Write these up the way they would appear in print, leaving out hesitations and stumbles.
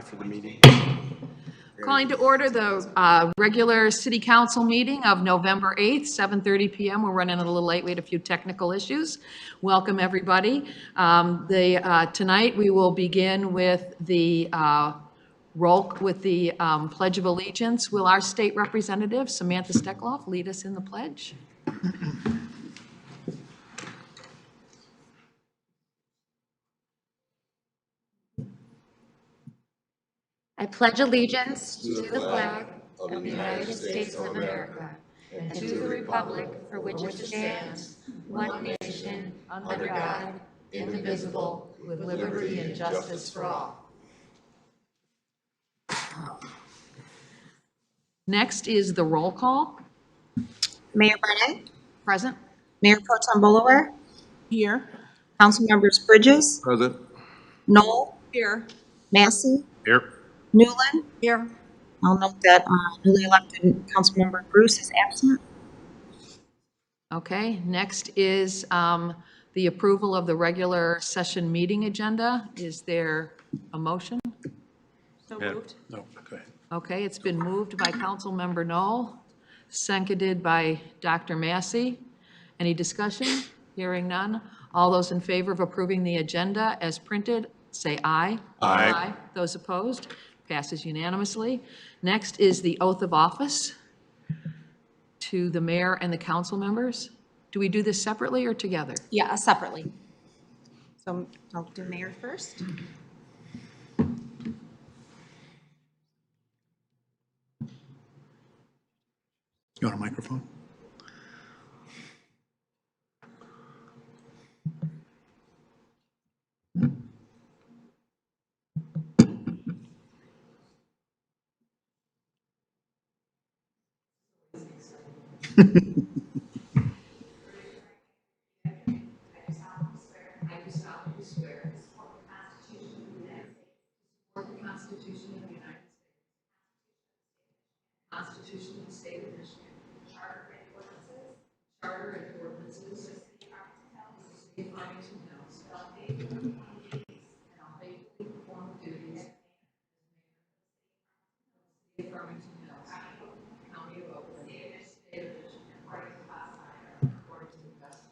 for the meeting. Calling to order the regular city council meeting of November 8th, 7:30 PM. We're running a little late. We had a few technical issues. Welcome, everybody. Tonight, we will begin with the Pledge of Allegiance. Will our state representative, Samantha Steckloff, lead us in the pledge? I pledge allegiance to the flag of the United States of America and to the republic for which it stands, one nation, under God, indivisible, with liberty and justice for all. Next is the roll call. Mayor Brennan, Present. Mayor Pro Tem Bullower, Here. Council Members Bridges, Present. Knoll, Here. Massey, Here. Newland. Here. I'll note that newly elected Council Member Bruce is absent. Okay, next is the approval of the regular session meeting agenda. Is there a motion? So moved. No, go ahead. Okay, it's been moved by Councilmember Knoll, seconded by Dr. Massey. Any discussion? Hearing none. All those in favor of approving the agenda as printed, say aye. Aye. Those opposed? Passes unanimously. Next is the oath of office to the mayor and the council members. Do we do this separately or together? Yeah, separately. So I'll do Mayor first. You want a microphone? Constitution of the State of Michigan. Charter and ordinances. Of the City of Farmington Hills. And I'll faithfully perform the duties of the City of Farmington Hills. County of Oakland. State of Michigan. According to the best of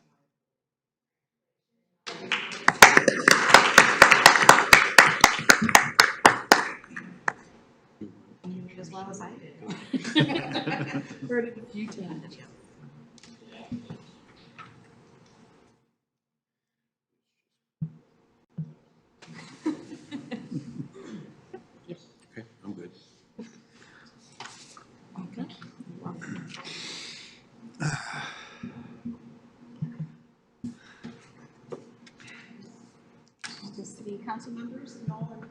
As well as I did. heard it a few times. Okay, I'm good. Okay. The city council members, Knoll and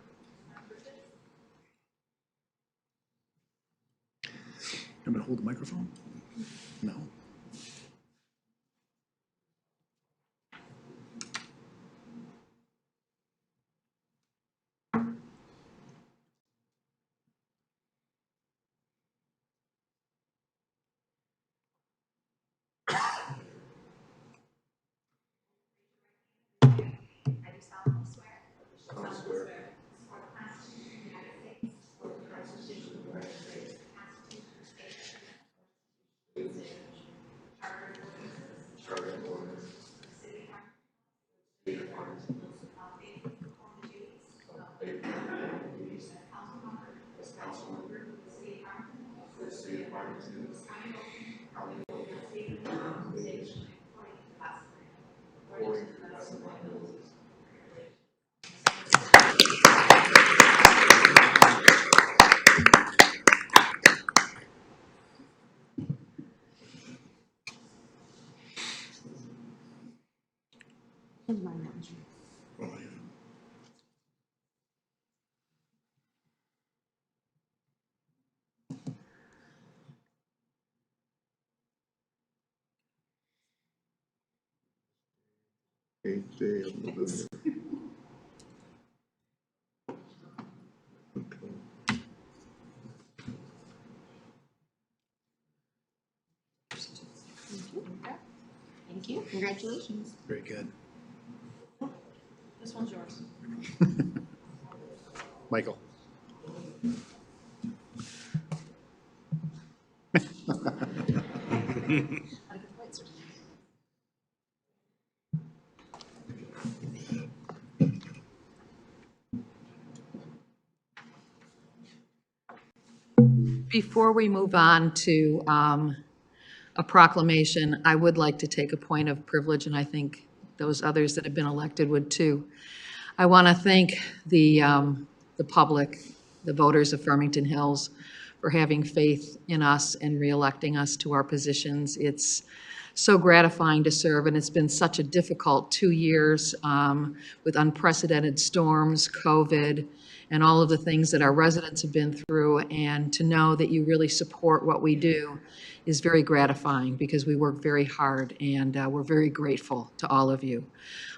You want me to hold the microphone? No. thank you. Congratulations. Very good. This one's yours. Michael. Before we move on to a proclamation, I would like to take a point of privilege, and I think those others that have been elected would too. I want to thank the public, the voters of Farmington Hills, for having faith in us and reelecting us to our positions. It's so gratifying to serve, and it's been such a difficult 2 years with unprecedented storms, COVID, and all of the things that our residents have been through. And to know that you really support what we do is very gratifying, because we work very hard, and we're very grateful to all of you.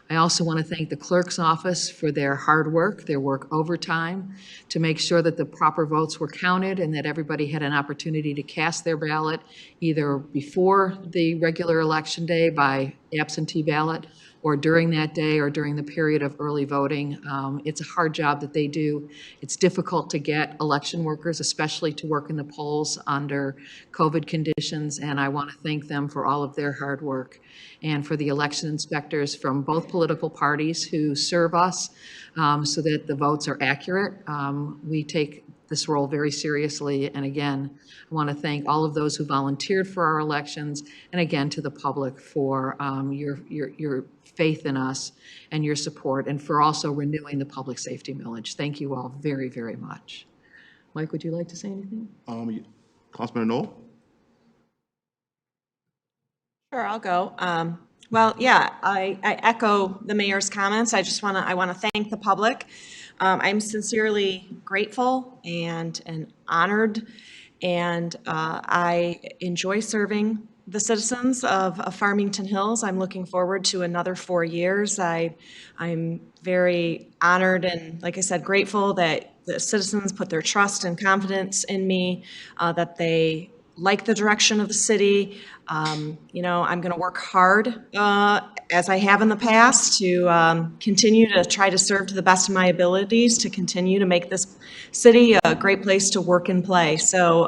I also want to thank the clerk's office for their hard work, their work overtime, to make sure that the proper votes were counted and that everybody had an opportunity to cast their ballot either before the regular election day by absentee ballot, or during that day, or during the period of early voting. It's a hard job that they do. It's difficult to get election workers, especially to work in the polls under COVID conditions, and I want to thank them for all of their hard work, and for the election inspectors from both political parties who serve us so that the votes are accurate. We take this role very seriously, and again, I want to thank all of those who volunteered for our elections, and again to the public for your faith in us and your support, and for also renewing the public safety millage. Thank you all very, very much. Mike, would you like to say anything? Councilman Knoll? Sure, I'll go. Well, yeah, I echo the mayor's comments. I want to thank the public. I'm sincerely grateful and honored, and I enjoy serving the citizens of Farmington Hills. I'm looking forward to another 4 years. I'm very honored and, like I said, grateful that the citizens put their trust and confidence in me, that they like the direction of the city. You know, I'm going to work hard, as I have in the past, to continue to try to serve to the best of my abilities, to continue to make this city a great place to work and play. So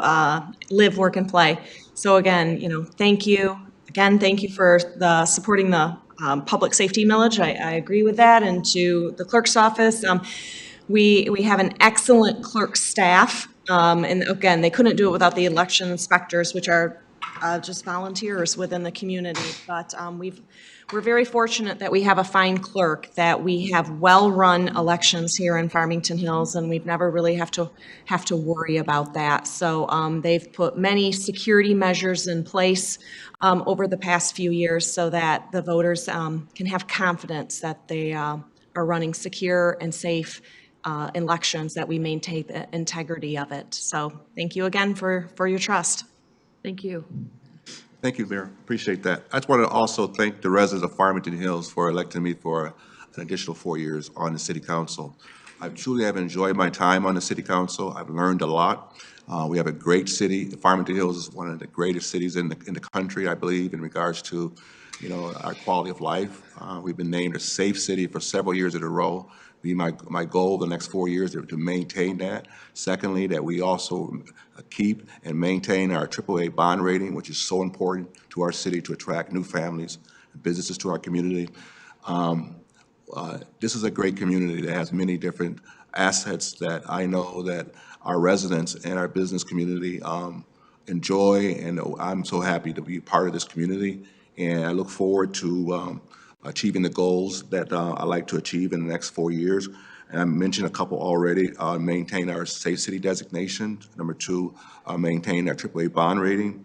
live, work, and play. So again, you know, thank you. Again, thank you for supporting the public safety millage. I agree with that. And to the clerk's office, we have an excellent clerk staff. And again, they couldn't do it without the election inspectors, which are just volunteers within the community. But we're very fortunate that we have a fine clerk, that we have well-run elections here in Farmington Hills, and we've never really have to worry about that. So they've put many security measures in place over the past few years so that the voters can have confidence that they are running secure and safe elections, that we maintain the integrity of it. So thank you again for your trust. Thank you. Thank you, Mayor. Appreciate that. I just want to also thank the residents of Farmington Hills for electing me for an additional 4 years on the City Council. I truly have enjoyed my time on the City Council. I've learned a lot. We have a great city. Farmington Hills is one of the greatest cities in the country, I believe, in regards to, you know, our quality of life. We've been named a safe city for several years in a row. My goal the next 4 years is to maintain that. Secondly, that we also keep and maintain our AAA bond rating, which is so important to our city to attract new families and businesses to our community. This is a great community that has many different assets that I know that our residents and our business community enjoy, and I'm so happy to be part of this community. And I look forward to achieving the goals that I like to achieve in the next 4 years. And I mentioned a couple already. Maintain our safe city designation. Number two, maintain our AAA bond rating.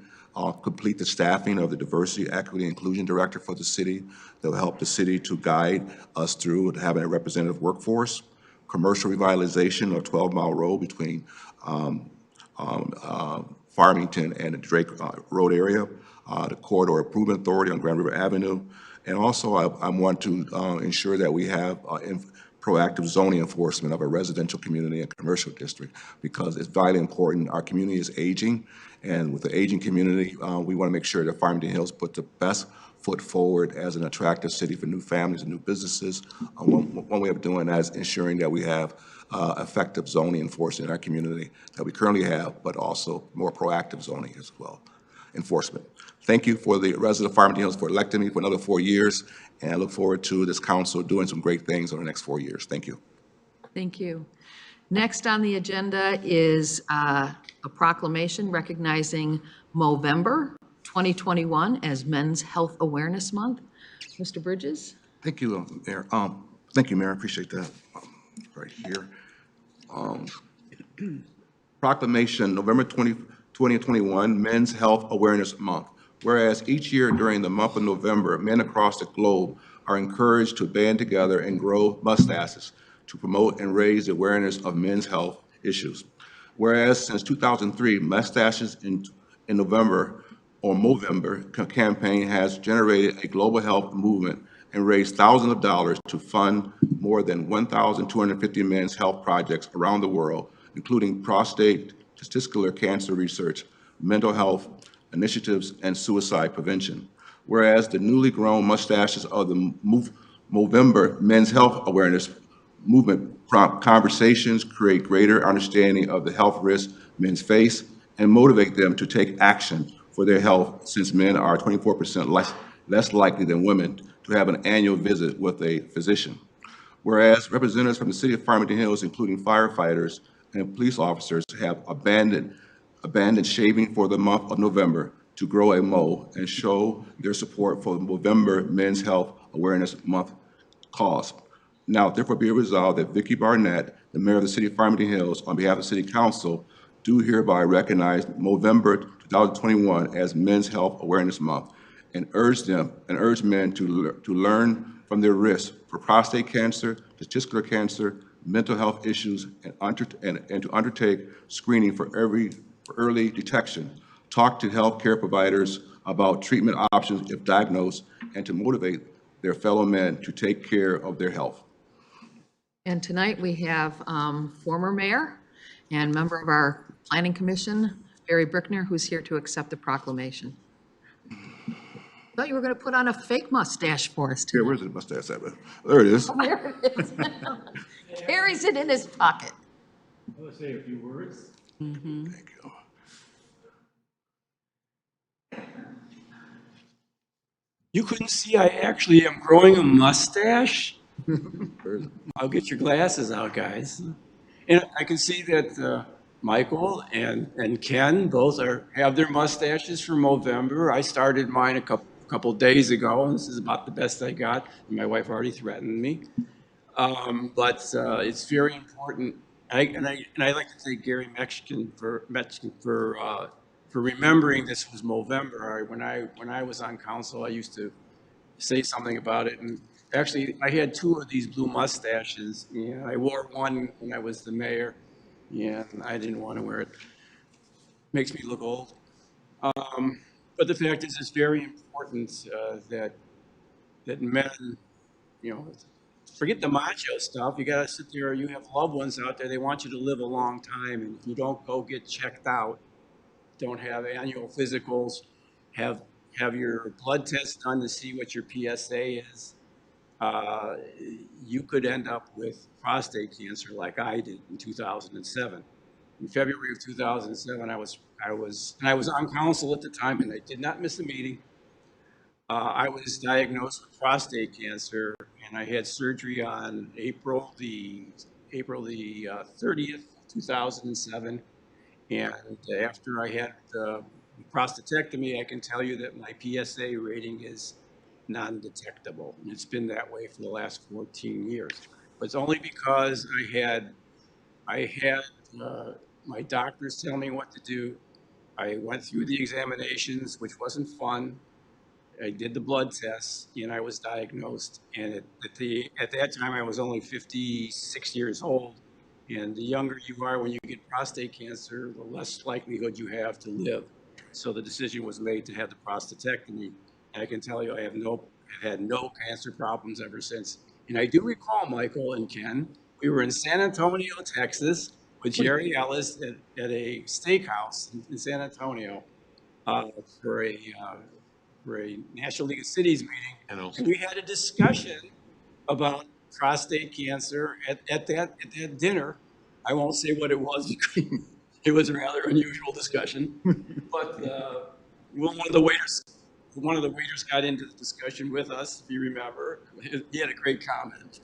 Complete the staffing of the diversity, equity, and inclusion director for the city that will help the city to guide us through having a representative workforce. Commercial revitalization of 12 Mile Road between Farmington and the Drake Road area. The Corridor Improvement Authority on Grand River Avenue. And also, I want to ensure that we have proactive zoning enforcement of a residential community and commercial district, because it's vitally important. Our community is aging, and with the aging community, we want to make sure that Farmington Hills put the best foot forward as an attractive city for new families and new businesses. One way of doing that is ensuring that we have effective zoning enforcement in our community that we currently have, but also more proactive zoning as well, enforcement. thank you for the residents of Farmington Hills for electing me for another 4 years, and I look forward to this council doing some great things over the next 4 years. Thank you. Thank you. Next on the agenda is a proclamation recognizing Movember 2021 as Men's Health Awareness Month. Mr. Bridges? Thank you, Mayor. Thank you, Mayor. I appreciate that. Right here. Proclamation, November 2021, Men's Health Awareness Month. Whereas each year during the month of November, men across the globe are encouraged to band together and grow mustaches to promote and raise the awareness of men's health issues. Whereas since 2003, Mustaches in November or Movember campaign has generated a global health movement and raised thousands of dollars to fund more than 1,250 men's health projects around the world, including prostate, testicular cancer research, mental health initiatives, and suicide prevention. Whereas the newly grown mustaches of the Movember Men's Health Awareness Movement prompt conversations, create greater understanding of the health risks men face, and motivate them to take action for their health, since men are 24% less likely than women to have an annual visit with a physician. Whereas representatives from the city of Farmington Hills, including firefighters and police officers, have abandoned shaving for the month of November to grow a mole and show their support for the Movember Men's Health Awareness Month cause. Now, therefore, be it resolved that Vicki Barnett, the mayor of the city of Farmington Hills, on behalf of the city council, do hereby recognize Movember 2021 as Men's Health Awareness Month, and urge men to learn from their risks for prostate cancer, testicular cancer, mental health issues, and to undertake screening for early detection. Talk to healthcare providers about treatment options if diagnosed, and to motivate their fellow men to take care of their health. And tonight we have former mayor and member of our planning commission, Barry Brickner, who's here to accept the proclamation. Thought you were going to put on a fake mustache for us Here, tonight. where's the mustache at? There it is. There it is. Carries it in his pocket. I want to say a few words. Thank you. You couldn't see I actually am growing a mustache. Where's it? I'll get your glasses out, guys. And I can see that Michael and Ken both have their mustaches for Movember. I started mine a couple days ago, and this is about the best I got. And my wife already threatened me. But it's very important. And I like to thank Gary Mexican for remembering this was Movember. When I was on council, I used to say something about it. And actually, I had two of these blue mustaches. And I wore one when I was the mayor. Yeah, I didn't want to wear it. Makes me look old. But the fact is, it's very important that men, forget the macho stuff. You got to sit there. You have loved ones out there. They want you to live a long time. And if you don't go get checked out, don't have annual physicals, have your blood test done to see what your PSA is, you could end up with prostate cancer like I did in 2007. In February of 2007, I was on council at the time, and I did not miss a meeting. I was diagnosed with prostate cancer, and I had surgery on April the 30th, 2007. And after I had the prostatectomy, I can tell you that my PSA rating is non-detectable. And it's been that way for the last 14 years. But it's only because I had my doctors tell me what to do. I went through the examinations, which wasn't fun. I did the blood tests, and I was diagnosed. And at that time, I was only 56 years old. And the younger you are when you get prostate cancer, the less likelihood you have to live. So the decision was made to have the prostatectomy. And I can tell you, I've had no cancer problems ever since. And I do recall, Michael and Ken, we were in San Antonio, Texas, with Jerry Ellis at a steakhouse in San Antonio for a National League of Cities meeting. And we had a discussion about prostate cancer at that dinner. I won't say what it was because it was a rather unusual discussion. But Well, one of the waiters got into the discussion with us, if you remember. He had a great comment.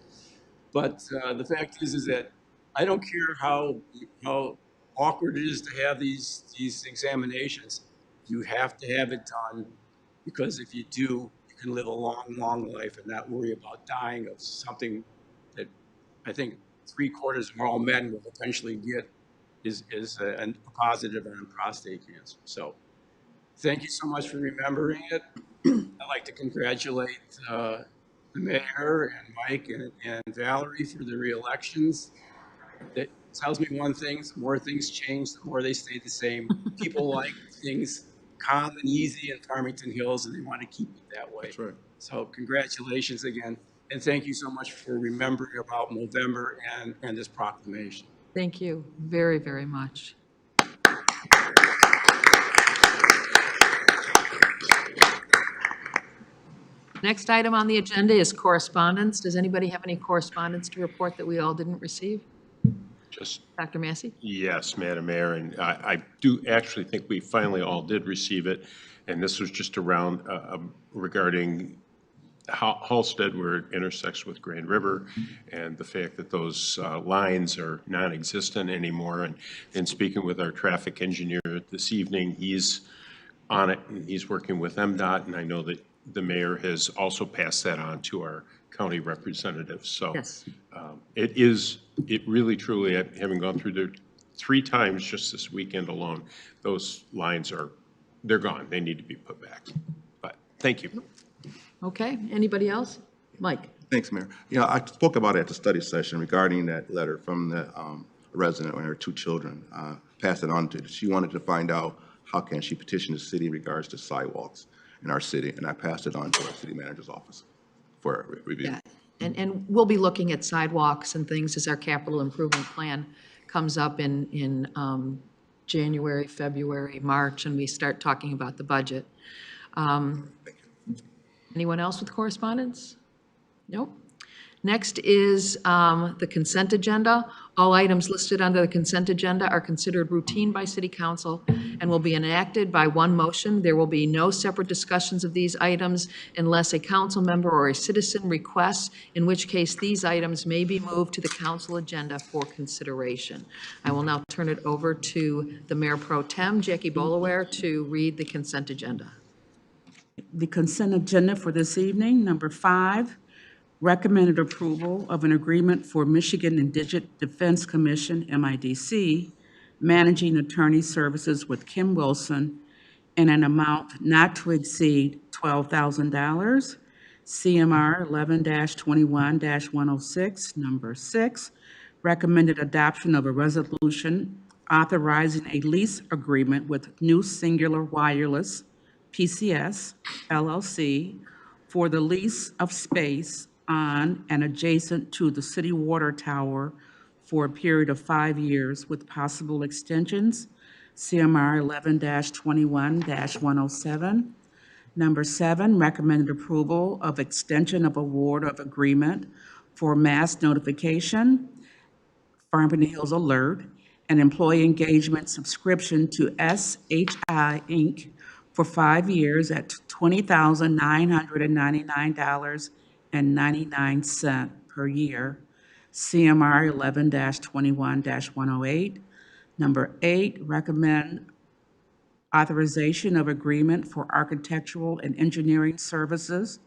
But the fact is that I don't care how awkward it is to have these examinations. You have to have it done, because if you do, you can live a long, long life and not worry about dying of something that I think 3/4 of all men will eventually get is a positive on prostate cancer. So thank you so much for remembering it. I'd like to congratulate the mayor and Mike and Valerie for the reelections. That tells me one thing: the more things change, the more they stay the same. People like things calm and easy in Farmington Hills, and they want to keep it that way. That's right. So congratulations again, and thank you so much for remembering about Movember and this proclamation. Thank you very, very much. Next item on the agenda is correspondence. Does anybody have any correspondence to report that we all didn't receive? Just, Dr. Massey? yes, Madam Mayor, and I do actually think we finally all did receive it, and this was just around regarding Halsted, where it intersects with Grand River, and the fact that those lines are non-existent anymore. And in speaking with our traffic engineer this evening, he's on it, and he's working with MDOT, and I know that the mayor has also passed that on to our county representatives. So Yes. it really truly, having gone through there 3 times just this weekend alone, those lines they're gone. They need to be put back. But thank you. Okay, anybody else? Mike? Thanks, Mayor. Yeah, I spoke about it at the study session regarding that letter from the resident and her 2 children. Passed it on to, she wanted to find out how can she petition the city in regards to sidewalks in our city, and I passed it on to our city manager's office for review. Yeah, and we'll be looking at sidewalks and things as our capital improvement plan comes up in January, February, March, and we start talking about the budget. Anyone else with correspondence? Nope. Next is the consent agenda. All items listed under the consent agenda are considered routine by City Council and will be enacted by one motion. There will be no separate discussions of these items unless a council member or a citizen requests, in which case these items may be moved to the council agenda for consideration. I will now turn it over to the Mayor Pro Tem, Jackie Bolaware, to read the consent agenda. The consent agenda for this evening, number 5, recommended approval of an agreement for Michigan Indigent Defense Commission, MIDC, managing attorney services with Kim Wilson in an amount not to exceed $12,000. CMR 11-21-106, number 6, recommended adoption of a resolution authorizing a lease agreement with New Singular Wireless, PCS, LLC, for the lease of space on and adjacent to the city water tower for a period of 5 years with possible extensions, CMR 11-21-107. Number 7, recommended approval of extension of award of agreement for mass notification, Farmington Hills Alert, and employee engagement subscription to SHI Inc. for 5 years at $20,999.99 per year, CMR 11-21-108. Number 8, recommend authorization of agreement for architectural and engineering services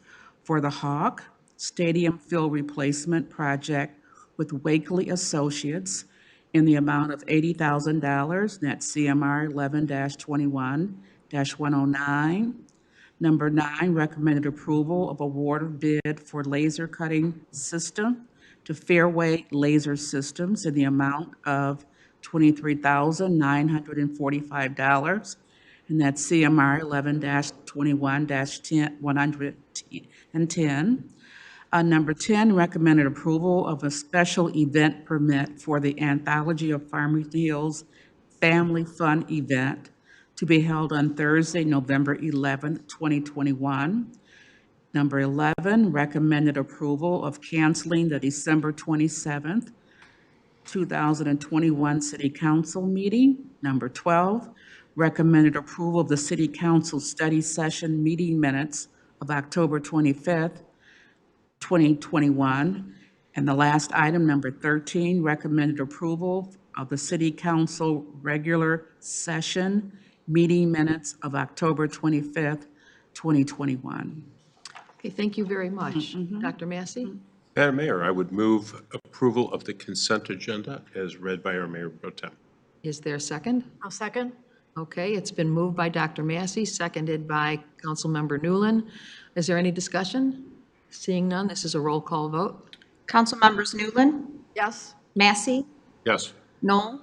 for the Hawk Stadium Field Replacement Project with Wakely Associates in the amount of $80,000, net CMR 11-21-109. Number 9, recommended approval of award of bid for laser cutting system to Fairway Laser Systems in the amount of $23,945, and that's CMR 11-21-110. Number 10, recommended approval of a special event permit for the Anthology of Farmington Hills Family Fun event to be held on Thursday, November 11th, 2021. Number 11, recommended approval of canceling the December 27th, 2021 City Council meeting. Number 12, recommended approval of the City Council study session meeting minutes of October 25th, 2021. And the last item, number 13, recommended approval of the City Council regular session meeting minutes of October 25th, 2021. Okay, thank you very much. Dr. Massey? Madam Mayor, I would move approval of the consent agenda as read by our Mayor Pro Tem. Is there a second? I'll second. Okay, it's been moved by Dr. Massey, seconded by Councilmember Newland. Is there any discussion? Seeing none, this is a roll call vote. Council members Newland, Yes. Massey, Yes. Knoll,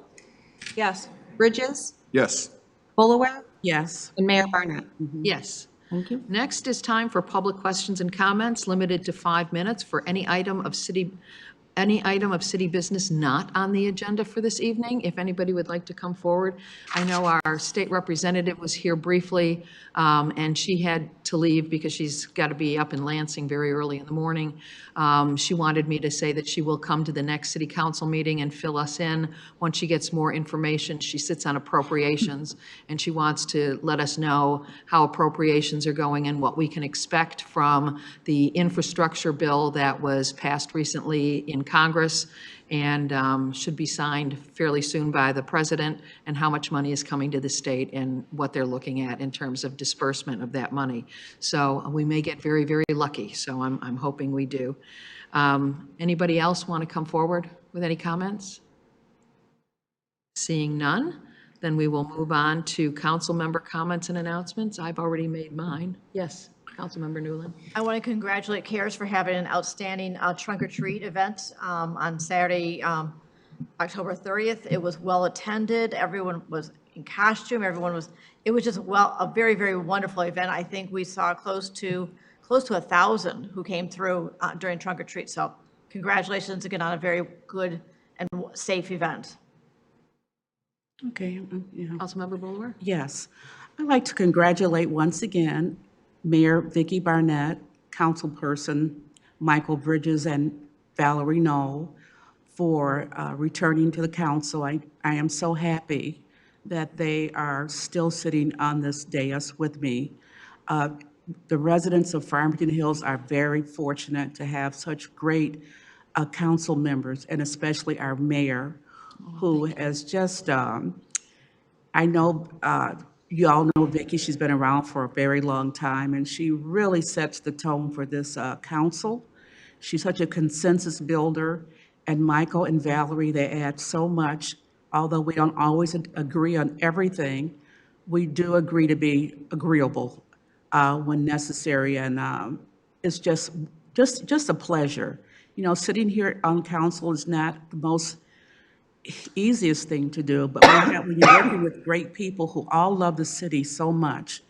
Yes. Bridges, Yes. Bullaway, Yes. and Mayor Barnett. Yes. Thank you. Next is time for public questions and comments, limited to 5 minutes for any item of city business not on the agenda for this evening. If anybody would like to come forward. I know our state representative was here briefly, and she had to leave because she's got to be up in Lansing very early in the morning. She wanted me to say that she will come to the next city council meeting and fill us in once she gets more information. She sits on appropriations, and she wants to let us know how appropriations are going and what we can expect from the infrastructure bill that was passed recently in Congress and should be signed fairly soon by the president, and how much money is coming to the state and what they're looking at in terms of disbursement of that money. So we may get very, very lucky. So I'm hoping we do. Anybody else want to come forward with any comments? Seeing none, then we will move on to council member comments and announcements. I've already made mine. Yes, Councilmember Newland. I want to congratulate CARES for having an outstanding trunk or treat event on Saturday, October 30th. It was well attended. Everyone was in costume. It was just a very, very wonderful event. I think we saw close to 1,000 who came through during trunk or treat. So congratulations again on a very good and safe event. Okay. Yeah. Councilmember Bowler? Yes. I'd like to congratulate once again Mayor Vicki Barnett, Councilperson Michael Bridges, and Valerie Knoll for returning to the council. I am so happy that they are still sitting on this dais with me. The residents of Farmington Hills are very fortunate to have such great council members, and especially our mayor, who has just, I know you all know Vicki, she's been around for a very long time, and she really sets the tone for this council. She's such a consensus builder, and Michael and Valerie, they add so much. Although we don't always agree on everything, we do agree to be agreeable when necessary, and it's just a pleasure. You know, sitting here on council is not the most easiest thing to do, but when you're working with great people who all love the city so much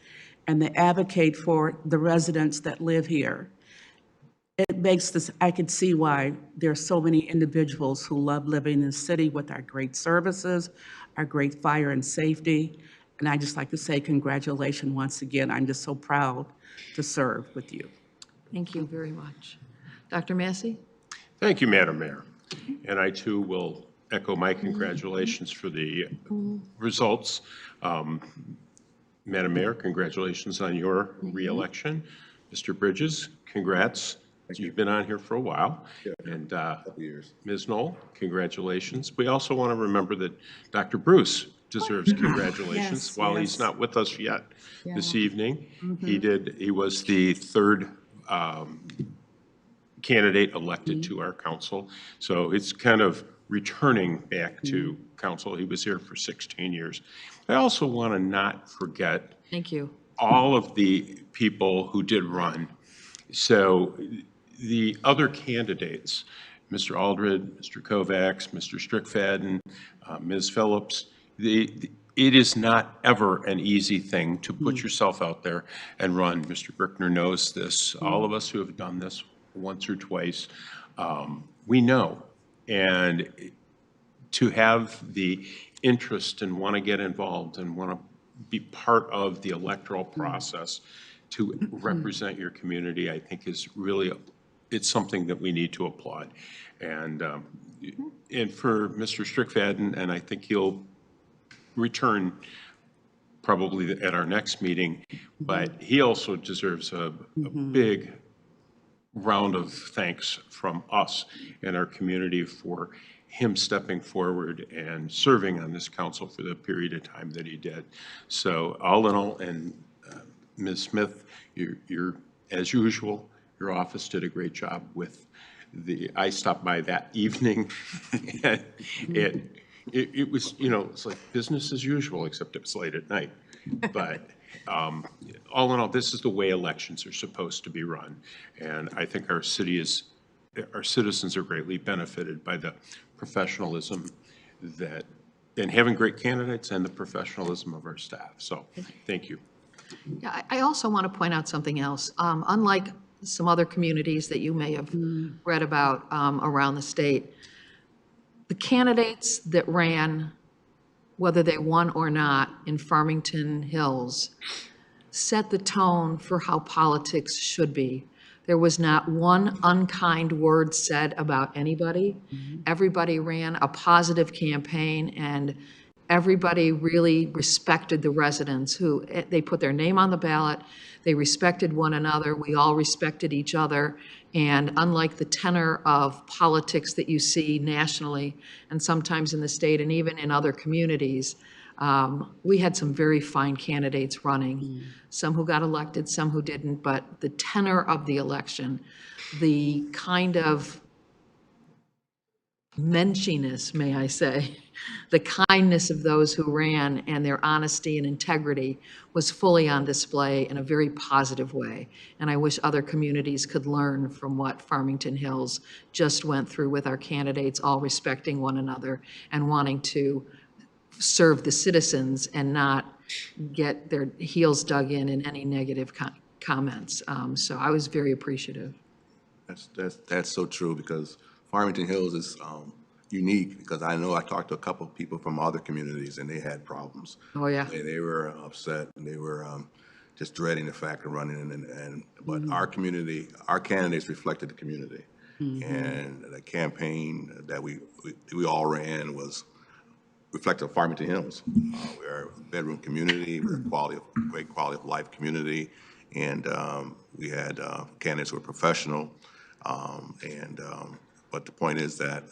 and they advocate for the residents that live here, it makes this, I can see why there are so many individuals who love living in the city with our great services, our great fire and safety. And I just like to say congratulations once again. I'm just so proud to serve with you. Thank you very much. Dr. Massey? Thank you, Madam Mayor. And I too will echo my congratulations for the results. Madam Mayor, congratulations on your reelection. Mr. Bridges, congrats. You've been on here for a while. And Ms. Knoll, congratulations. We also want to remember that Dr. Bruce deserves congratulations. While he's not with us yet this evening, he was the third candidate elected to our council. So it's kind of returning back to council. He was here for 16 years. I also want to not forget Thank you. all of the people who did run. So the other candidates, Mr. Aldred, Mr. Kovacs, Mr. Strickfadden, Ms. Phillips, it is not ever an easy thing to put yourself out there and run. Mr. Brickner knows this. All of us who have done this once or twice, we know. And to have the interest and want to get involved and want to be part of the electoral process to represent your community, I think is really, it's something that we need to applaud. And for Mr. Strickfadden, and I think he'll return probably at our next meeting, but he also deserves a big round of thanks from us and our community for him stepping forward and serving on this council for the period of time that he did. So all in all, and Ms. Smith, you're, as usual, your office did a great job with I stopped by that evening, and it was, it's like business as usual, except it was late at night. But all in all, this is the way elections are supposed to be run. And I think our citizens are greatly benefited by the professionalism and having great candidates and the professionalism of our staff. So thank you. Yeah, I also want to point out something else. Unlike some other communities that you may have read about around the state, the candidates that ran, whether they won or not, in Farmington Hills, set the tone for how politics should be. There was not one unkind word said about anybody. Everybody ran a positive campaign, and everybody really respected the residents who, they put their name on the ballot, they respected one another, we all respected each other, and unlike the tenor of politics that you see nationally and sometimes in the state and even in other communities, we had some very fine candidates running, some who got elected, some who didn't, but the tenor of the election, the kind of menschiness, may I say, the kindness of those who ran and their honesty and integrity was fully on display in a very positive way. And I wish other communities could learn from what Farmington Hills just went through with our candidates, all respecting one another and wanting to serve the citizens and not get their heels dug in any negative comments. So I was very appreciative. That's so true, because Farmington Hills is unique, because I know I talked to a couple of people from other communities and they had problems. Oh, yeah. They were upset, and they were just dreading the fact of running. But our community, our candidates reflected the community, and the campaign that we all ran was reflective of Farmington Hills. We're a bedroom community. We're a great quality of life community, and we had candidates who were professional. But the point is that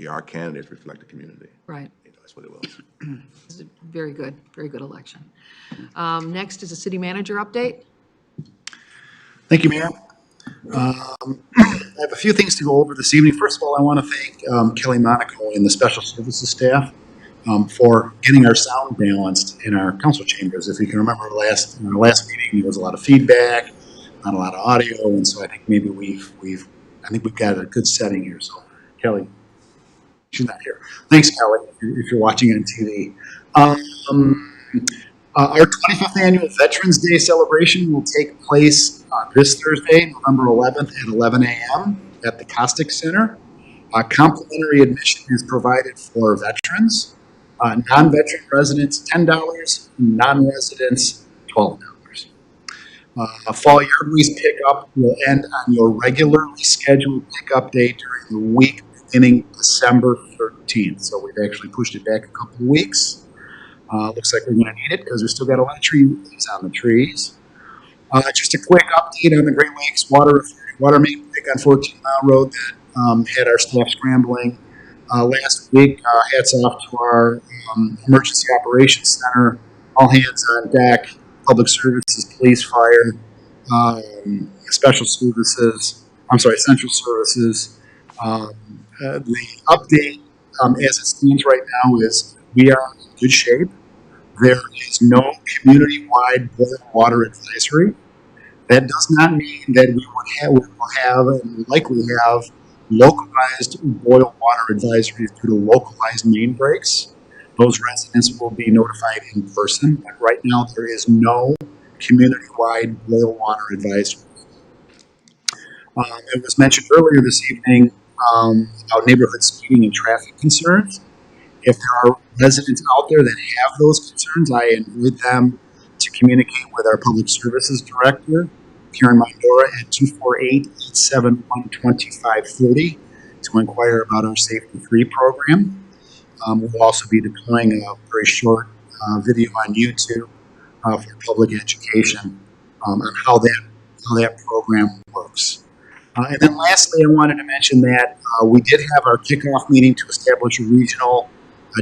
our candidates reflect the community. Right. That's what it was. It's a very good election. Next is a city manager update. Thank you, Mayor. I have a few things to go over this evening. First of all, I want to thank Kelly Monaco and the Special Services staff for getting our sound balanced in our council chambers. If you can remember in our last meeting, there was a lot of feedback, not a lot of audio, and so I think maybe we've got a good setting here. So, Kelly, she's not here. Thanks, Kelly, if you're watching on TV. Our 25th annual Veterans Day celebration will take place this Thursday, November 11th at 11 a.m. at the Costic Center. Complimentary admission is provided for veterans. Non-veteran residents, $10. Non-residents, $12. Fall yard waste pickup will end on your regularly scheduled pickup day during the week beginning December 13th. So we've actually pushed it back a couple of weeks. Looks like we're going to need it because we still got a lot of tree leaves on the trees. Just a quick update on the Great Lakes water main break on 14 Mile Road that had our staff scrambling last week. Hats off to our Emergency Operations Center, all hands on deck, Public Services, Police, Fire, Special Services, Central Services. The update as it stands right now is we are in good shape. There is no community-wide boil water advisory. That does not mean that we will have and likely have localized boil water advisories due to localized main breaks. Those residents will be notified in person. But right now, there is no community-wide boil water advisory. It was mentioned earlier this evening about neighborhood speeding and traffic concerns. If there are residents out there that have those concerns, I invite them to communicate with our Public Services Director, Karen Mondora, at 248-871-2530 to inquire about our Safety 3 program. We'll also be deploying a very short video on YouTube for public education on how that program works. And then lastly, I wanted to mention that we did have our kickoff meeting to establish a regional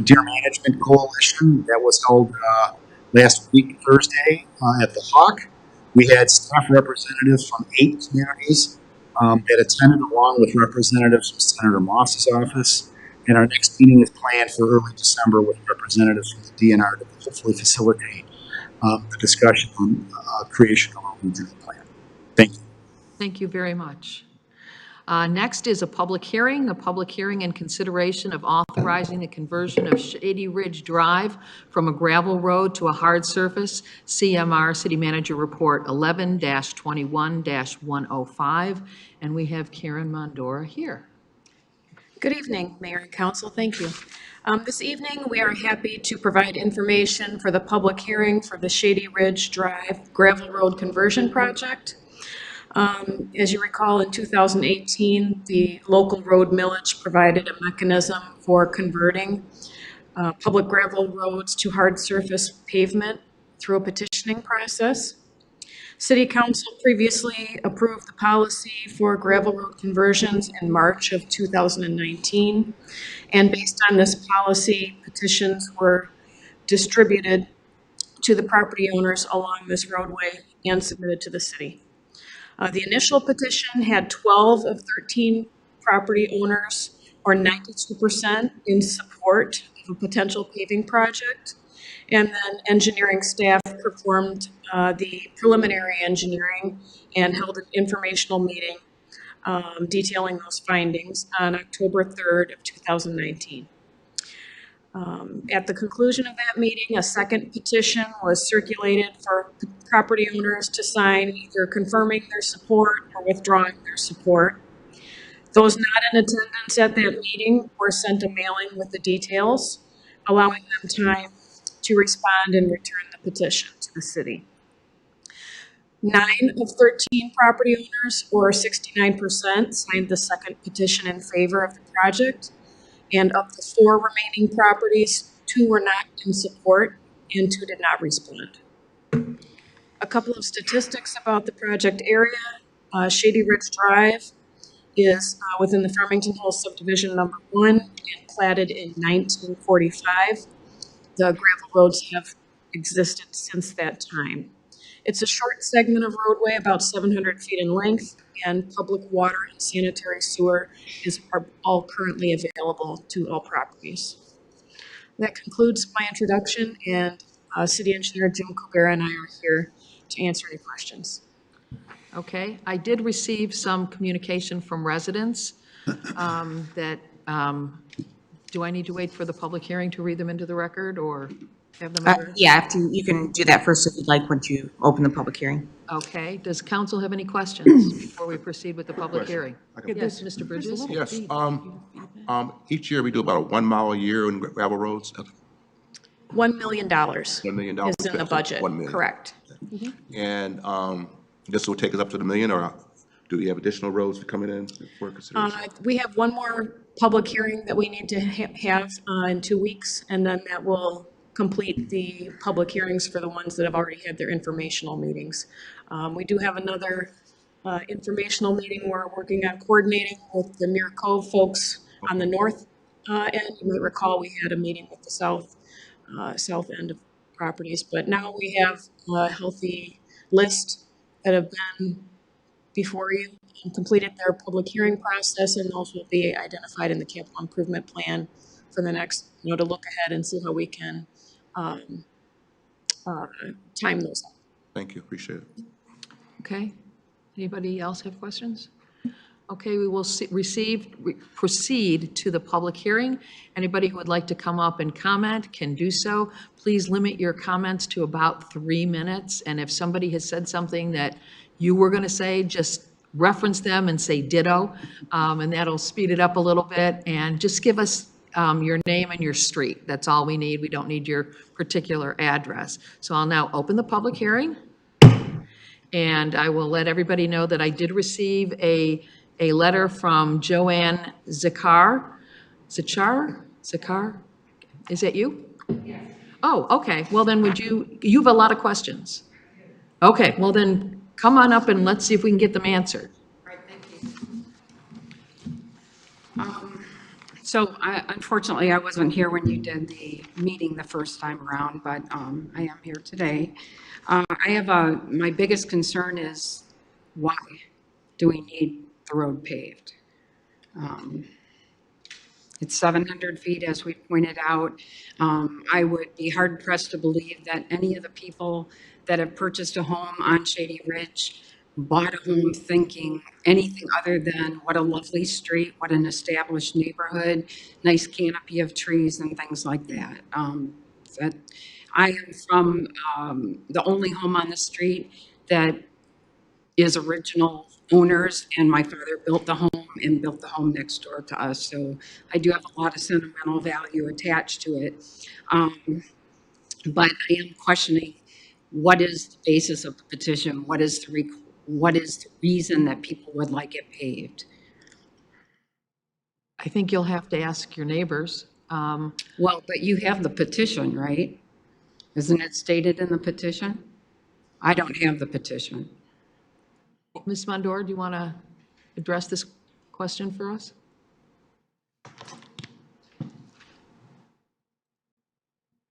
deer management coalition that was held last week, Thursday, at the Hawk. We had staff representatives from 8 communities that attended, along with representatives from Senator Moss's office. And our next meeting is planned for early December with representatives from the DNR to hopefully facilitate the discussion on creation of a regional plan. Thank you. Thank you very much. Next is a public hearing in consideration of authorizing the conversion of Shady Ridge Drive from a gravel road to a hard surface, CMR City Manager Report 11-21-105, and we have Karen Mondora here. Good evening, Mayor and Council. Thank you. This evening, we are happy to provide information for the public hearing for the Shady Ridge Drive Gravel Road Conversion Project. As you recall, in 2018, the local road millage provided a mechanism for converting public gravel roads to hard surface pavement through a petitioning process. City Council previously approved the policy for gravel road conversions in March of 2019. And based on this policy, petitions were distributed to the property owners along this roadway and submitted to the city. The initial petition had 12 of 13 property owners, or 92%, in support of a potential paving project. And then engineering staff performed the preliminary engineering and held an informational meeting detailing those findings on October 3rd of 2019. At the conclusion of that meeting, a second petition was circulated for property owners to sign, either confirming their support or withdrawing their support. Those not in attendance at that meeting were sent a mailing with the details, allowing them time to respond and return the petition to the city. 9 of 13 property owners, or 69%, signed the second petition in favor of the project. And of the 4 remaining properties, 2 were not in support and 2 did not respond. A couple of statistics about the project area. Shady Ridge Drive is within the Farmington Hills Subdivision number 1 and platted in 1945. The gravel roads have existed since that time. It's a short segment of roadway, about 700 feet in length, and public water and sanitary sewer are all currently available to all properties. That concludes my introduction, and City Engineer Jim Kubera and I are here to answer any questions. Okay, I did receive some communication from residents that, do I need to wait for the public hearing to read them into the record, or have them? Yeah, you can do that first if you'd like, once you open the public hearing. Okay, does council have any questions before we proceed with the public hearing? Yes, Mr. Bridges? Yes, each year we do about 1 mile a year in gravel roads. $1 million $1 million is in the budget, 1 million. correct. And this will take us up to the million, or do we have additional roads coming in for consideration? We have one more public hearing that we need to have in 2 weeks, and then that will complete the public hearings for the ones that have already had their informational meetings. We do have another informational meeting we're working on coordinating with the Muir Cove folks on the north end. You might recall we had a meeting with the south end of properties, but now we have a healthy list that have been before you and completed their public hearing process, and those will be identified in the capital improvement plan for the next, to look ahead and see how we can time those up. Thank you, appreciate it. Okay, anybody else have questions? Okay, we will proceed to the public hearing. Anybody who would like to come up and comment can do so. Please limit your comments to about 3 minutes, and if somebody has said something that you were going to say, just reference them and say ditto, and that'll speed it up a little bit, and just give us your name and your street. That's all we need. We don't need your particular address. So I'll now open the public hearing, and I will let everybody know that I did receive a letter from Joanne Zakar. Zakar? Is that you? Yes. Oh, okay, well then you have a lot of questions. Okay, well then, come on up and let's see if we can get them answered. So unfortunately, I wasn't here when you did the meeting the first time around, but I am here today. I have my biggest concern is why do we need the road paved? It's 700 feet, as we pointed out. I would be hard pressed to believe that any of the people that have purchased a home on Shady Ridge bought a home thinking anything other than what a lovely street, what an established neighborhood, nice canopy of trees and things like that. That I am from the only home on the street that is original owners, and my father built the home and built the home next door to us. So I do have a lot of sentimental value attached to it. But I am questioning what is the basis of the petition? What is the reason that people would like it paved? I think you'll have to ask your neighbors. Well, but you have the petition, right? Isn't it stated in the petition? I don't have the petition. Ms. Mondor, do you want to address this question for us?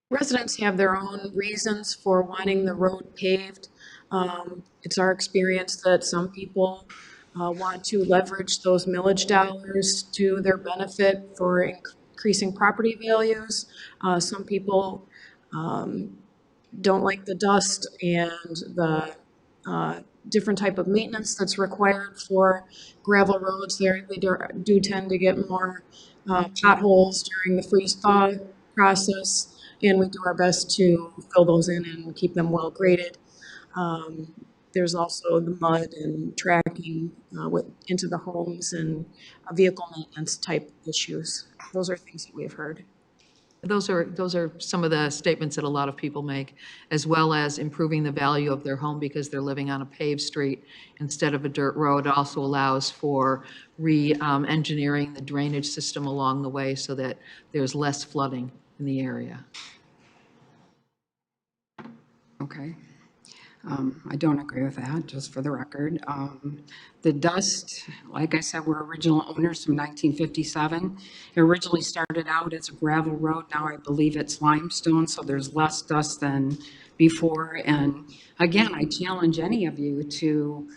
Residents have their own reasons for wanting the road paved. It's our experience that some people want to leverage those millage dollars to their benefit for increasing property values. Some people don't like the dust and the different type of maintenance that's required for gravel roads. They do tend to get more potholes during the freeze-thaw process, and we do our best to fill those in and keep them well graded. There's also the mud and tracking into the homes and vehicle maintenance type issues. Those are things that we've heard. Those are some of the statements that a lot of people make, as well as improving the value of their home because they're living on a paved street instead of a dirt road. It also allows for engineering the drainage system along the way so that there's less flooding in the area. Okay. I don't agree with that, just for the record. The dust, like I said, we're original owners from 1957. It originally started out as a gravel road. Now I believe it's limestone, so there's less dust than before. And again, I challenge any of you to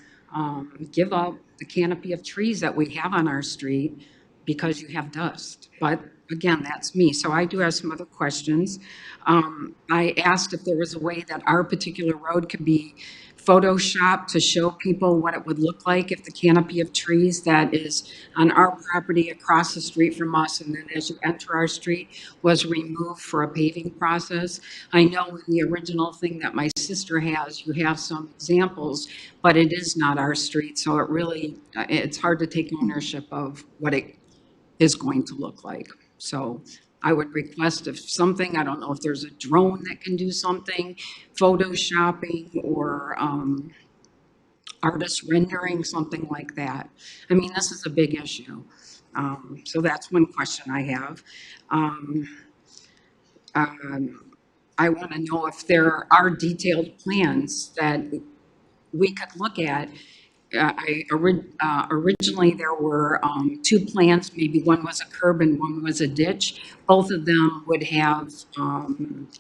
give up the canopy of trees that we have on our street because you have dust. But again, that's me. So I do have some other questions. I asked if there was a way that our particular road could be photoshopped to show people what it would look like if the canopy of trees that is on our property across the street from us, and then as you enter our street, was removed for a paving process. I know in the original thing that my sister has, you have some examples, but it is not our street. So it's hard to take ownership of what it is going to look like. So I would request if something, I don't know if there's a drone that can do something, photoshopping or artist rendering, something like that. I mean, this is a big issue. So that's one question I have. I want to know if there are detailed plans that we could look at. Originally there were two plans, maybe one was a curb and one was a ditch. Both of them would have,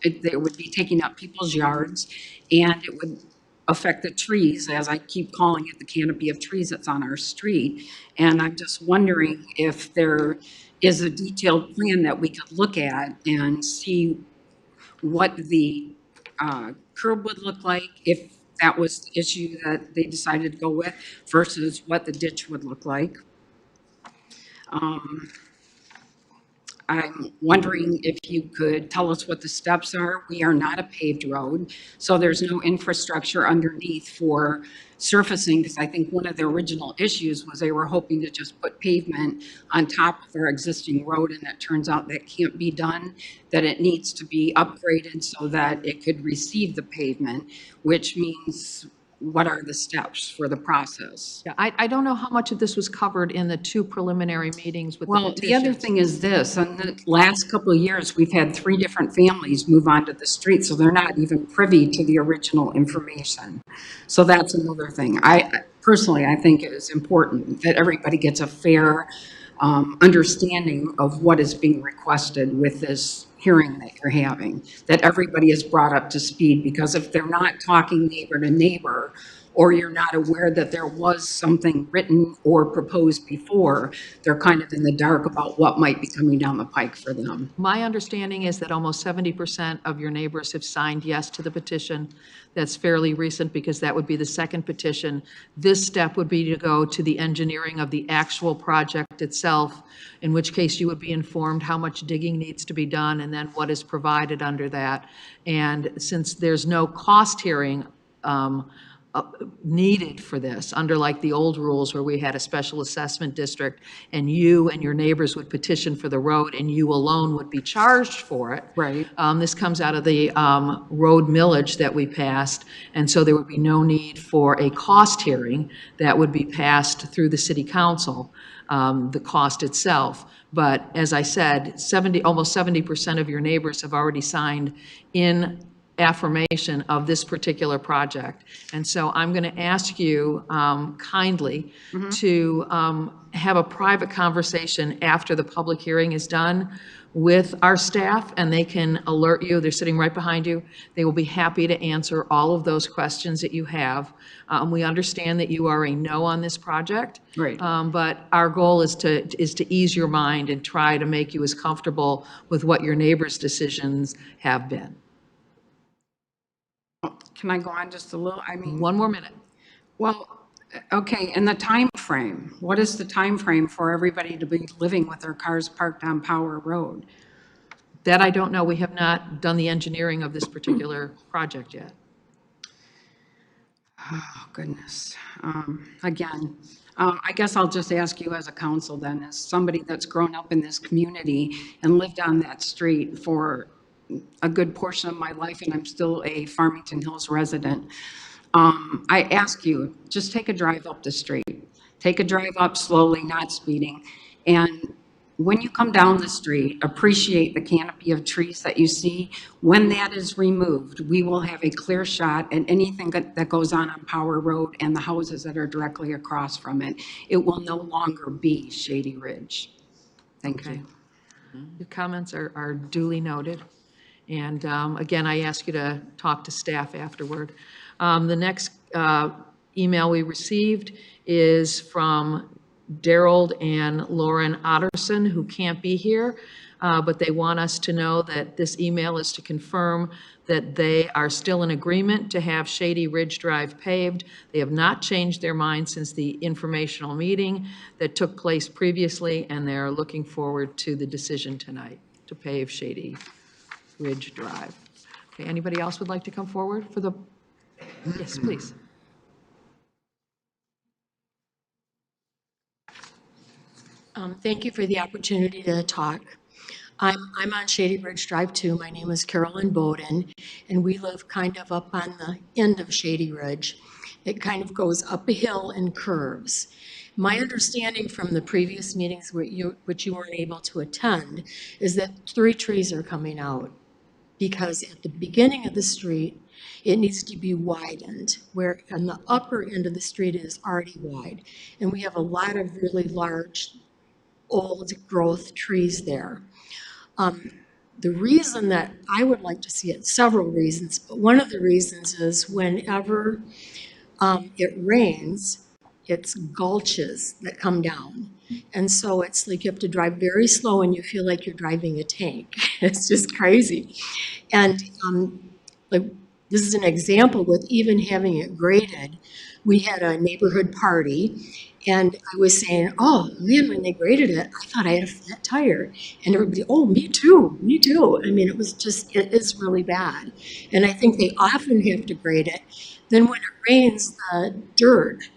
they would be taking up people's yards, and it would affect the trees, as I keep calling it, the canopy of trees that's on our street. And I'm just wondering if there is a detailed plan that we could look at and see what the curb would look like if that was the issue that they decided to go with versus what the ditch would look like. I'm wondering if you could tell us what the steps are. We are not a paved road, so there's no infrastructure underneath for surfacing, because I think one of the original issues was they were hoping to just put pavement on top of our existing road, and it turns out that can't be done, that it needs to be upgraded so that it could receive the pavement, which means what are the steps for the process. Yeah, I don't know how much of this was covered in the 2 preliminary meetings with the Well, the other petitions. thing is this, in the last couple of years, we've had 3 different families move onto the street, so they're not even privy to the original information. So that's another thing. Personally, I think it is important that everybody gets a fair understanding of what is being requested with this hearing that you're having, that everybody is brought up to speed, because if they're not talking neighbor to neighbor, or you're not aware that there was something written or proposed before, they're kind of in the dark about what might be coming down the pike for them. My understanding is that almost 70% of your neighbors have signed yes to the petition. That's fairly recent because that would be the second petition. This step would be to go to the engineering of the actual project itself, in which case you would be informed how much digging needs to be done and then what is provided under that. And since there's no cost hearing needed for this, under like the old rules where we had a special assessment district and you and your neighbors would petition for the road and you alone would be charged for it. Right. This comes out of the road millage that we passed, and so there would be no need for a cost hearing that would be passed through the city council, the cost itself. But as I said, almost 70% of your neighbors have already signed in affirmation of this particular project. And so I'm going to ask you kindly to have a private conversation after the public hearing is done with our staff, and they can alert you. They're sitting right behind you. They will be happy to answer all of those questions that you have. We understand that you are a no on this project. Right. But our goal is to ease your mind and try to make you as comfortable with what your neighbors' decisions have been. Can I go on just a little? I mean, 1 more minute. well, okay, and the time frame. What is the time frame for everybody to be living with their cars parked on Power Road? That I don't know. We have not done the engineering of this particular project yet. Oh, goodness. Again, I guess I'll just ask you as a council then, as somebody that's grown up in this community and lived on that street for a good portion of my life, and I'm still a Farmington Hills resident. I ask you, just take a drive up the street. Take a drive up slowly, not speeding. And when you come down the street, appreciate the canopy of trees that you see. When that is removed, we will have a clear shot at anything that goes on Power Road and the houses that are directly across from it. It will no longer be Shady Ridge. Thank you. Your comments are duly noted. And again, I ask you to talk to staff afterward. The next email we received is from Daryl and Lauren Otterson, who can't be here, but they want us to know that this email is to confirm that they are still in agreement to have Shady Ridge Drive paved. They have not changed their mind since the informational meeting that took place previously, and they're looking forward to the decision tonight to pave Shady Ridge Drive. Okay, anybody else would like to come forward for the, yes, please. Thank you for the opportunity to talk. I'm on Shady Ridge Drive too. My name is Carolyn Bowden, and we live kind of up on the end of Shady Ridge. It kind of goes up a hill and curves. My understanding from the previous meetings which you weren't able to attend is that 3 trees are coming out, because at the beginning of the street, it needs to be widened, where on the upper end of the street it is already wide. And we have a lot of really large, old growth trees there. The reason that I would like to see it, several reasons, but one of the reasons is whenever it rains, it's gulches that come down. And so it's like you have to drive very slow and you feel like you're driving a tank. It's just crazy. And like, this is an example with even having it graded. We had a neighborhood party, and I was saying, oh man, when they graded it, I thought I had a flat tire. And everybody, oh, me too, me too. I mean, it is really bad. And I think they often have to grade it. Then when it rains, the dirt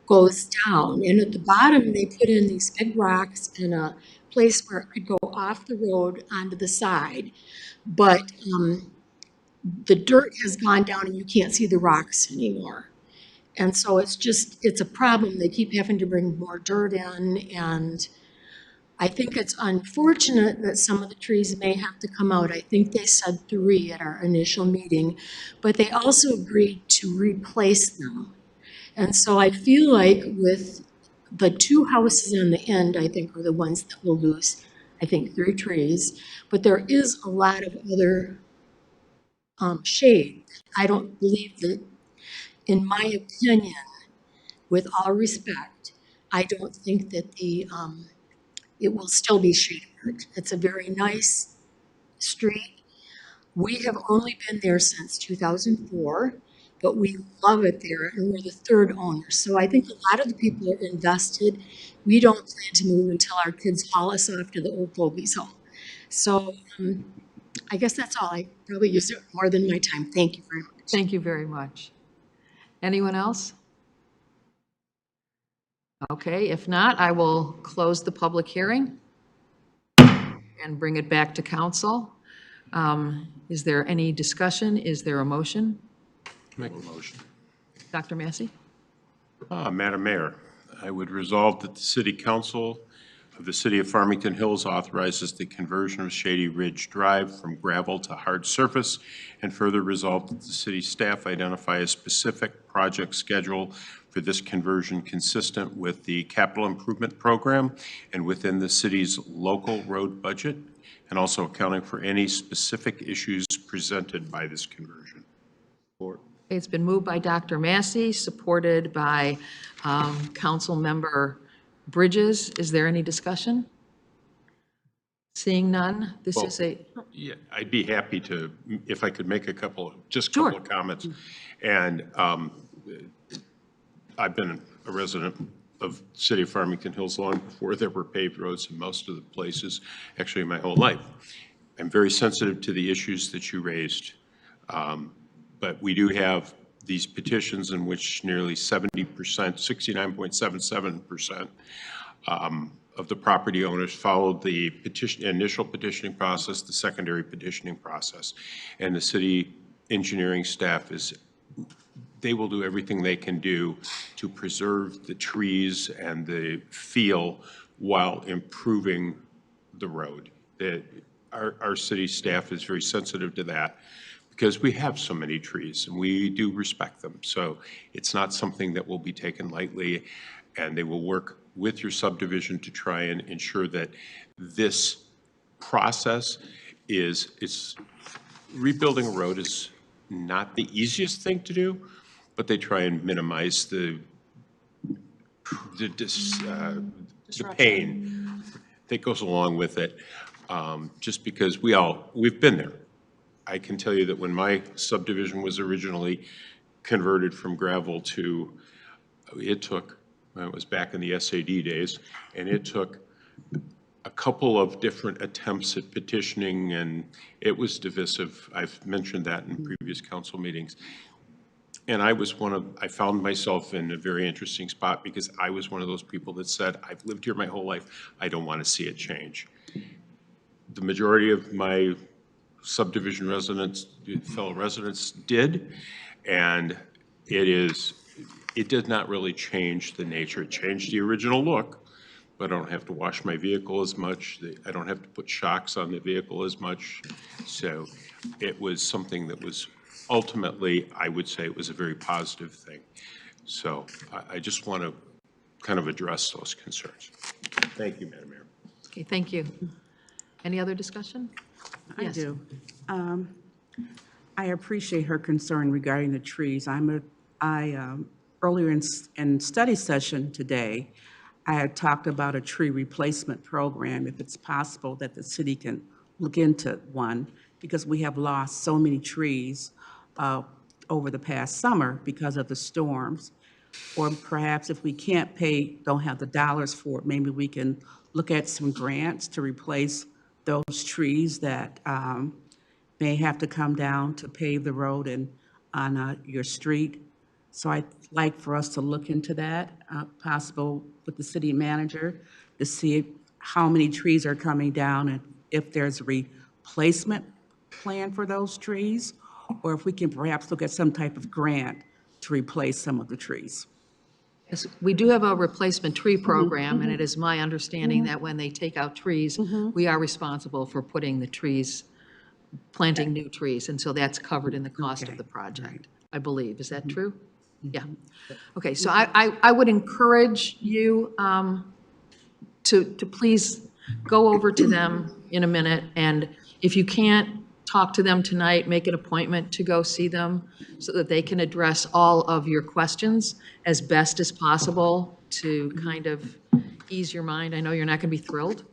goes down. And at the bottom, they put in these big rocks and a place where it could go off the road onto the side. But the dirt has gone down and you can't see the rocks anymore. And so it's a problem. They keep having to bring more dirt in, and I think it's unfortunate that some of the trees may have to come out. I think they said 3 at our initial meeting, but they also agreed to replace them. And so I feel like with the 2 houses on the end, I think are the ones that will lose, I think, 3 trees. But there is a lot of other shade. I don't believe that, in my opinion, with all respect, I don't think that it will still be Shady Ridge. It's a very nice street. We have only been there since 2004, but we love it there, and we're the 3rd owner. So I think a lot of the people are invested. We don't plan to move until our kids haul us off to the old fogies home. So I guess that's all. I probably used it more than my time. Thank you very much. Thank you very much. Anyone else? Okay, if not, I will close the public hearing and bring it back to council. Is there any discussion? Is there a motion? Make a motion. Dr. Massey? Madam Mayor, I would resolve that the City Council of the City of Farmington Hills authorizes the conversion of Shady Ridge Drive from gravel to hard surface, and further resolve that the city staff identify a specific project schedule for this conversion consistent with the capital improvement program and within the city's local road budget, and also accounting for any specific issues presented by this conversion. Support. It's been moved by Dr. Massey, supported by Council Member Bridges. Is there any discussion? Seeing none, this is a, Yeah, I'd be happy to, if I could make a couple Sure. of comments. And I've been a resident of the City of Farmington Hills long before there were paved roads in most of the places, actually my whole life. I'm very sensitive to the issues that you raised. But we do have these petitions in which nearly 70%, 69.77% of the property owners followed the initial petitioning process, the secondary petitioning process. And the city engineering staff they will do everything they can do to preserve the trees and the feel while improving the road. Our city staff is very sensitive to that, because we have so many trees and we do respect them. So it's not something that will be taken lightly, and they will work with your subdivision to try and ensure that this process rebuilding a road is not the easiest thing to do, but they try and minimize the pain that goes along with it, just because we've been there. I can tell you that when my subdivision was originally converted from gravel to, it was back in the SAD days, and it took a couple of different attempts at petitioning, and it was divisive. I've mentioned that in previous council meetings. And I found myself in a very interesting spot, because I was one of those people that said, I've lived here my whole life, I don't want to see it change. The majority of my subdivision fellow residents did, and it did not really change the nature. It changed the original look, but I don't have to wash my vehicle as much. I don't have to put shocks on the vehicle as much. So it was something that was ultimately, I would say it was a very positive thing. So I just want to kind of address those concerns. Thank you, Madam Mayor. okay, thank you. Any other discussion? I Yes. do. I appreciate her concern regarding the trees. Earlier in study session today, I had talked about a tree replacement program, if it's possible that the city can look into one, because we have lost so many trees over the past summer because of the storms. Or perhaps if we can't don't have the dollars for it, maybe we can look at some grants to replace those trees that may have to come down to pave the road on your street. So I'd like for us to look into that, possible with the city manager, to see how many trees are coming down and if there's a replacement plan for those trees, or if we can perhaps look at some type of grant to replace some of the trees. Yes, we do have a replacement tree program, and it is my understanding that when they take out trees, we are responsible for putting the trees, planting new trees, and so that's covered in the cost of the project, I believe. Is that true? Yeah. Okay, so I would encourage you to please go over to them in a minute, and if you can't talk to them tonight, make an appointment to go see them so that they can address all of your questions as best as possible to kind of ease your mind. I know you're not going to be thrilled,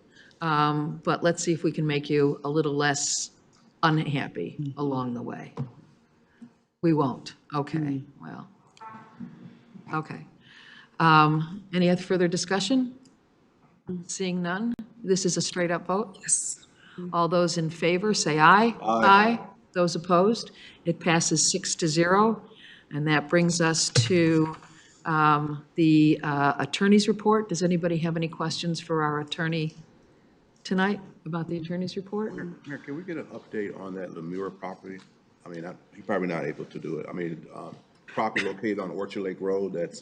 but let's see if we can make you a little less unhappy along the way. We won't. Okay, well, okay. Any other further discussion? Seeing none, this is a straight-up vote? Yes. All those in favor, say aye. Aye. Those opposed? It passes 6-0. And that brings us to the attorney's report. Does anybody have any questions for our attorney tonight about the attorney's report? Mayor, can we get an update on that Lemure property? I mean, you're probably not able to do it. I mean, property located on Orchard Lake Road that's,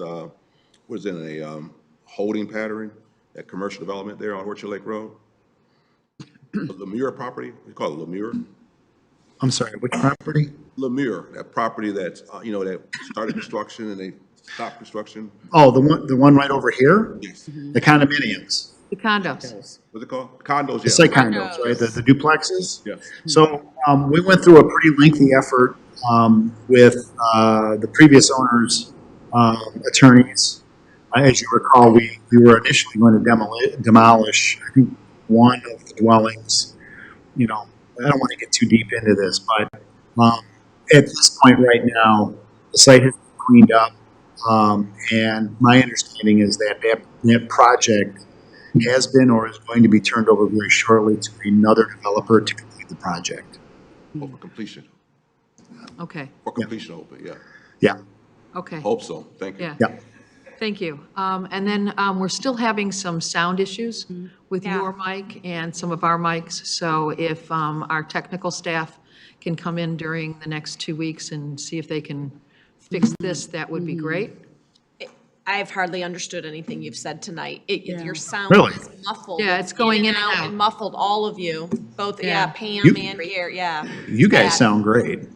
was in a holding pattern, that commercial development there on Orchard Lake Road. The Lemure property, we call it Lemure. I'm sorry, which property? Lemure, that property that's, you know, that started construction and they stopped construction. Oh, the one right over here? Yes. The condominiums. The condos. What's it called? Condos, It's yeah. like condos, right? The duplexes? Yes. So we went through a pretty lengthy effort with the previous owner's attorneys. As you recall, we were initially going to demolish, I think, one of the dwellings. You know, I don't want to get too deep into this, but at this point right now, the site has been cleaned up. And my understanding is that that project has been or is going to be turned over very shortly to another developer to complete the project. Oh, for completion. Okay, For completion, hopefully, yeah. Yeah, okay. Hope so. Thank you. Yeah. yeah. Thank you. And then we're still having some sound issues with Yeah. your mic and some of our mics. So if our technical staff can come in during the next 2 weeks and see if they can fix this, that would be great. I've hardly understood anything you've said tonight. Your sound Really? is muffled. Yeah, it's going in and out. And muffled, all of you, both, Yeah. Pam You- and Gary, yeah. You guys Bad. sound great.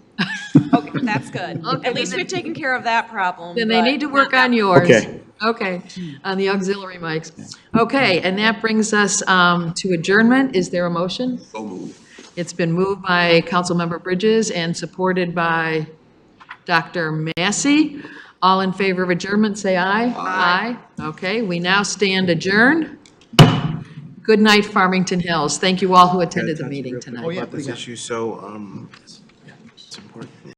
Okay, that's good. Okay, At least then- we've taken care of that problem. Then they but need to work not on that yours. Okay. Okay, on the auxiliary mics. Okay, and that brings us to adjournment. Is there a motion? So moved. It's been moved by Councilmember Bridges and supported by Dr. Massey. All in favor of adjournment, say aye. Aye. Okay, we now stand adjourned. Good night, Farmington Hills. Thank you all who attended the meeting tonight. About this issue, so, it's important.